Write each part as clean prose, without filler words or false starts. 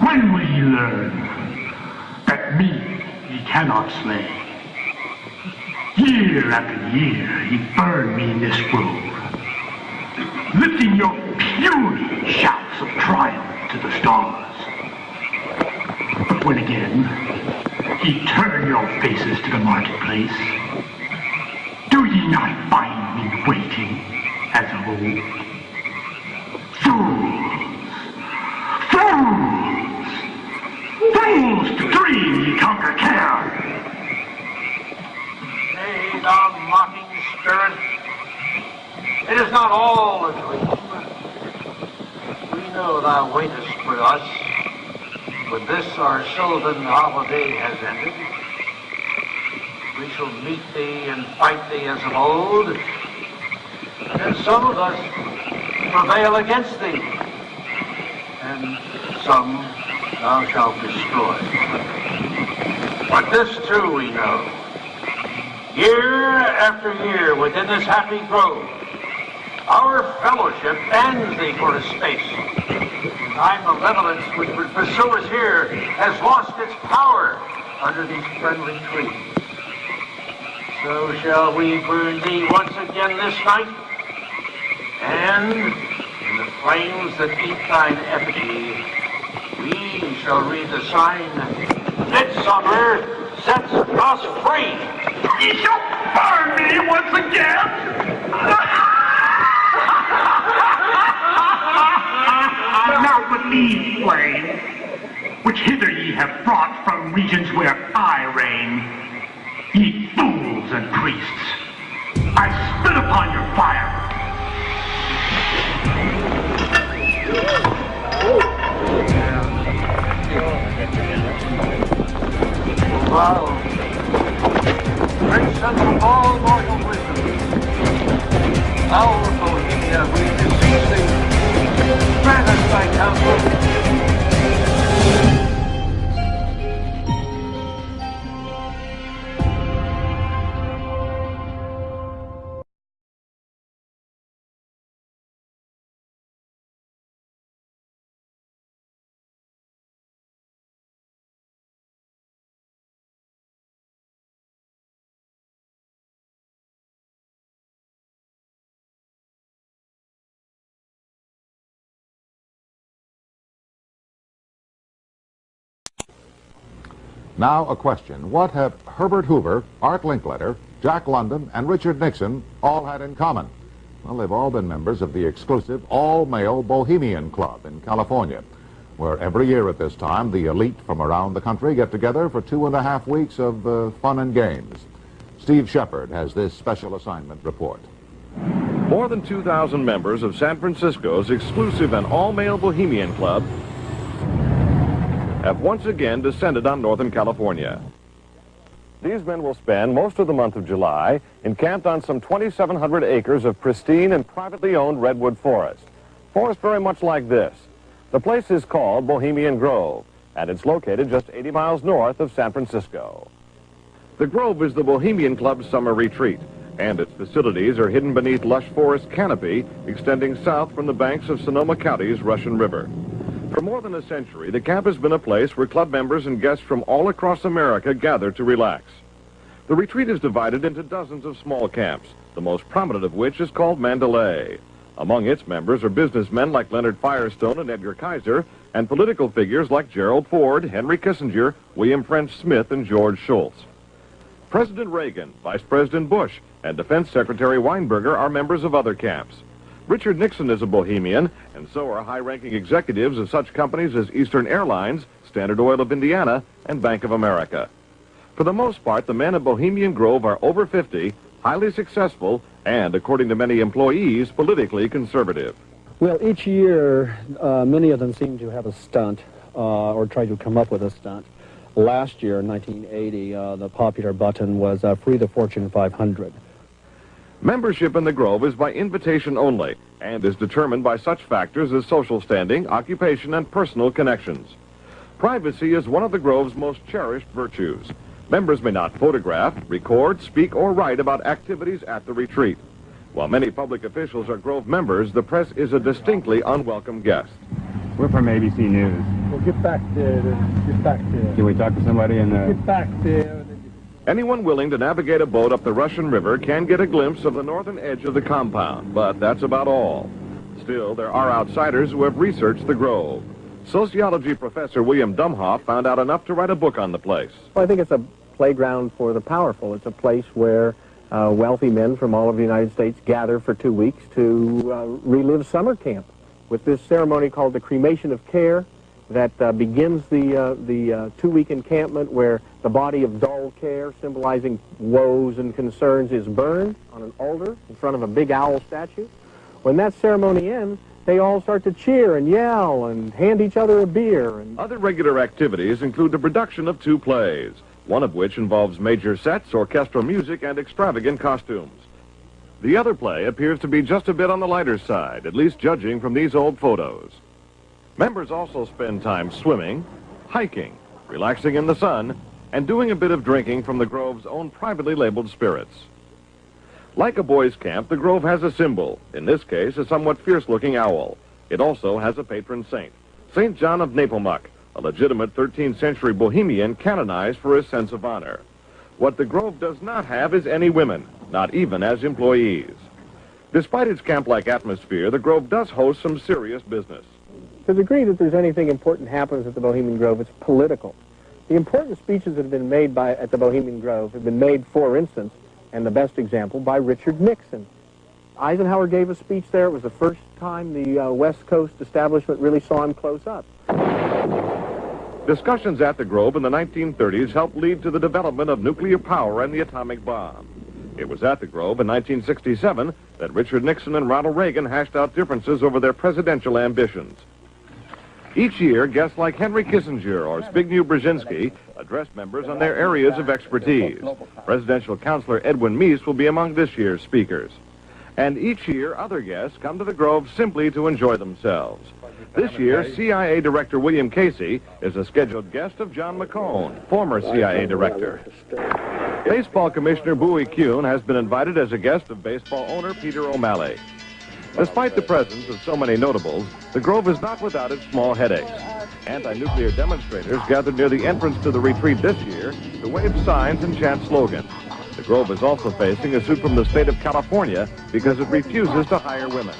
When will ye learn that me ye cannot slay? Year after year ye burn me in this grove, lifting your puny shouts of triumph to the stars. But when again ye turn your faces to the marketplace, do ye not find me waiting as of old? Fools to dream ye conquer care. Nay, thou mocking spirit, it is not all a dream. We know thou waitest for us. When this our sylvan holiday has ended, we shall meet thee and fight thee as of old, and some of us prevail against thee, and some thou shalt destroy. But this too we know. Year after year within this happy grove, our fellowship bans thee for a space. Thy malevolence which would pursue us here has lost its power under these friendly trees. So shall we burn thee once again this night, and in the flames that eat thine effigy, we shall read the sign, Midsummer sets us free. Ye shall burn me once again. Now but these flames, which hither ye have brought from regions where I reign, ye fools and priests, I spit upon your fire. Wow. Great sense of all mortal wisdom. Our Bohemia, we beseech thee, grant us thy counsel. Now a question. What have Herbert Hoover, Art Linkletter, Jack London, and Richard Nixon all had in common? Well, they've all been members of the exclusive all-male Bohemian Club in California, where every year at this time, the elite from around the country get together for 2.5 weeks of fun and games. Steve Shepard has this special assignment report. More than 2,000 members of San Francisco's exclusive and all-male Bohemian Club have once again descended on Northern California. These men will spend most of the month of July encamped on some 2,700 acres of pristine and privately owned redwood forest. Forest very much like this. The place is called Bohemian Grove, and it's located just 80 miles north of San Francisco. The Grove is the Bohemian Club's summer retreat, and its facilities are hidden beneath lush forest canopy extending south from the banks of Sonoma County's Russian River. For more than a century, the camp has been a place where club members and guests from all across America gather to relax. The retreat is divided into dozens of small camps, the most prominent of which is called Mandalay. Among its members are businessmen like Leonard Firestone and Edgar Kaiser, and political figures like Gerald Ford, Henry Kissinger, William French Smith, and George Shultz. President Reagan, Vice President Bush, and Defense Secretary Weinberger are members of other camps. Richard Nixon is a Bohemian, and so are high-ranking executives of such companies as Eastern Airlines, Standard Oil of Indiana, and Bank of America. For the most part, the men of Bohemian Grove are over 50, highly successful, and, according to many employees, politically conservative. Well, each year, many of them seem to have a stunt or try to come up with a stunt. Last year, in 1980, the popular button was Free the Fortune 500. Membership in the Grove is by invitation only and is determined by such factors as social standing, occupation, and personal connections. Privacy is one of the Grove's most cherished virtues. Members may not photograph, record, speak, or write about activities at the retreat. While many public officials are Grove members, the press is a distinctly unwelcome guest. We're from ABC News. Well, get back there. Get back there. Can we talk to somebody in the... Get back there. Anyone willing to navigate a boat up the Russian River can get a glimpse of the northern edge of the compound, but that's about all. Still, there are outsiders who have researched the Grove. Sociology professor William Dumhoff found out enough to write a book on the place. Well, I think it's a playground for the powerful. It's a place where wealthy men from all of the United States gather for 2 weeks to relive summer camp with this ceremony called the cremation of care that begins the 2-week encampment where the body of dull care, symbolizing woes and concerns, is burned on an altar in front of a big owl statue. When that ceremony ends, they all start to cheer and yell and hand each other a beer. And other regular activities include the production of 2 plays, one of which involves major sets, orchestral music, and extravagant costumes. The other play appears to be just a bit on the lighter side, at least judging from these old photos. Members also spend time swimming, hiking, relaxing in the sun, and doing a bit of drinking from the Grove's own privately labeled spirits. Like a boys' camp, the Grove has a symbol, in this case, a somewhat fierce-looking owl. It also has a patron saint, St. John of Nepomuk, a legitimate 13th century Bohemian canonized for his sense of honor. What the Grove does not have is any women, not even as employees. Despite its camp-like atmosphere, the Grove does host some serious business. To the degree that there's anything important happens at the Bohemian Grove, it's political. The important speeches that have been made at the Bohemian Grove have been made, for instance, and the best example, by Richard Nixon. Eisenhower gave a speech there. It was the first time the West Coast establishment really saw him close up. Discussions at the Grove in the 1930s helped lead to the development of nuclear power and the atomic bomb. It was at the Grove in 1967 that Richard Nixon and Ronald Reagan hashed out differences over their presidential ambitions. Each year, guests like Henry Kissinger or Zbigniew Brzezinski address members on their areas of expertise. Presidential counselor Edwin Meese will be among this year's speakers. And each year, other guests come to the Grove simply to enjoy themselves. This year, CIA Director William Casey is a scheduled guest of John McCone, former CIA Director. Baseball Commissioner Bowie Kuhn has been invited as a guest of baseball owner Peter O'Malley. Despite the presence of so many notables, the Grove is not without its small headaches. Anti-nuclear demonstrators gathered near the entrance to the retreat this year to wave signs and chant slogans. The Grove is also facing a suit from the state of California because it refuses to hire women.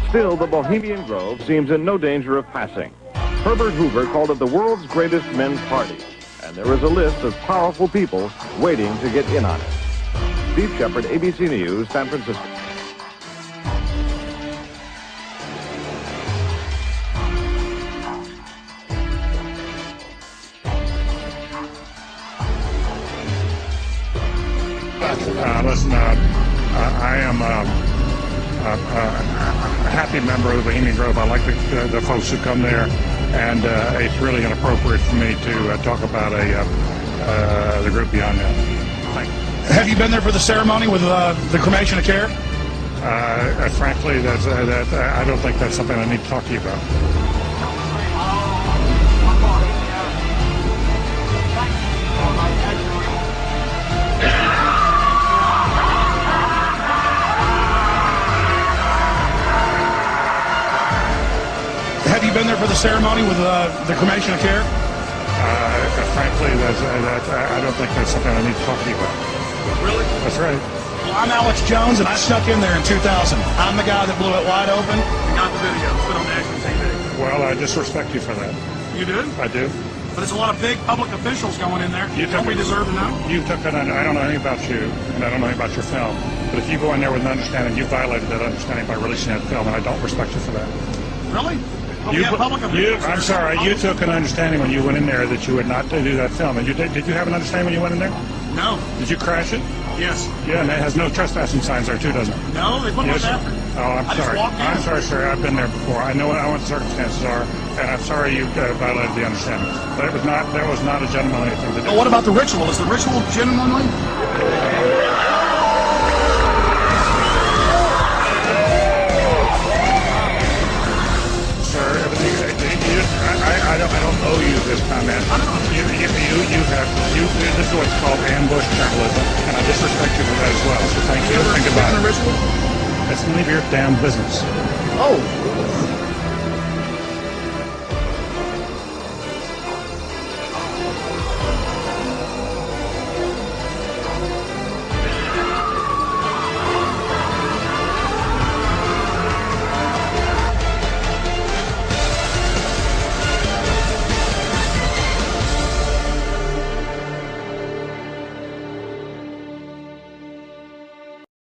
Still, the Bohemian Grove seems in no danger of passing. Herbert Hoover called it the world's greatest men's party, and there is a list of powerful people waiting to get in on it. Steve Shepard, ABC News, San Francisco. Listen, I am a happy member of the Bohemian Grove. I like the folks who come there, and it's really inappropriate for me to talk about the group beyond that. Thank you. Have you been there for the ceremony with the cremation of care? Frankly, I don't think that's something I need to talk to you about. Have you been there for the ceremony with the cremation of care? Frankly, I don't think that's something I need to talk to you about. Really? That's right. Well, I'm Alex Jones, and I snuck in there in 2000. I'm the guy that blew it wide open and got the video put on national TV. Well, I just respect you for that. You do? I do. But it's a lot of big public officials going in there. Don't we deserve to know? I don't know anything about you, and I don't know anything about your film. But if you go in there with an understanding, you violated that understanding by releasing that film, and I don't respect you for that. Really? I'm sorry, you took an understanding when you went in there that you would not do that film. And did you have an understanding when you went in there? No. Did you crash it? Yes. Yeah, and it has no trespassing signs there too, doesn't it? No, they put one after. Oh, I'm sorry. I'm sorry, sir. I've been there before. I know what the circumstances are, and I'm sorry you violated the understanding. But that was not a gentlemanly thing to do. Well, what about the ritual? Is the ritual gentlemanly? I don't owe you this comment. This is what's called ambush journalism, and I disrespect you for that as well. So thank you. Think about it. That's none of your damn business. Oh.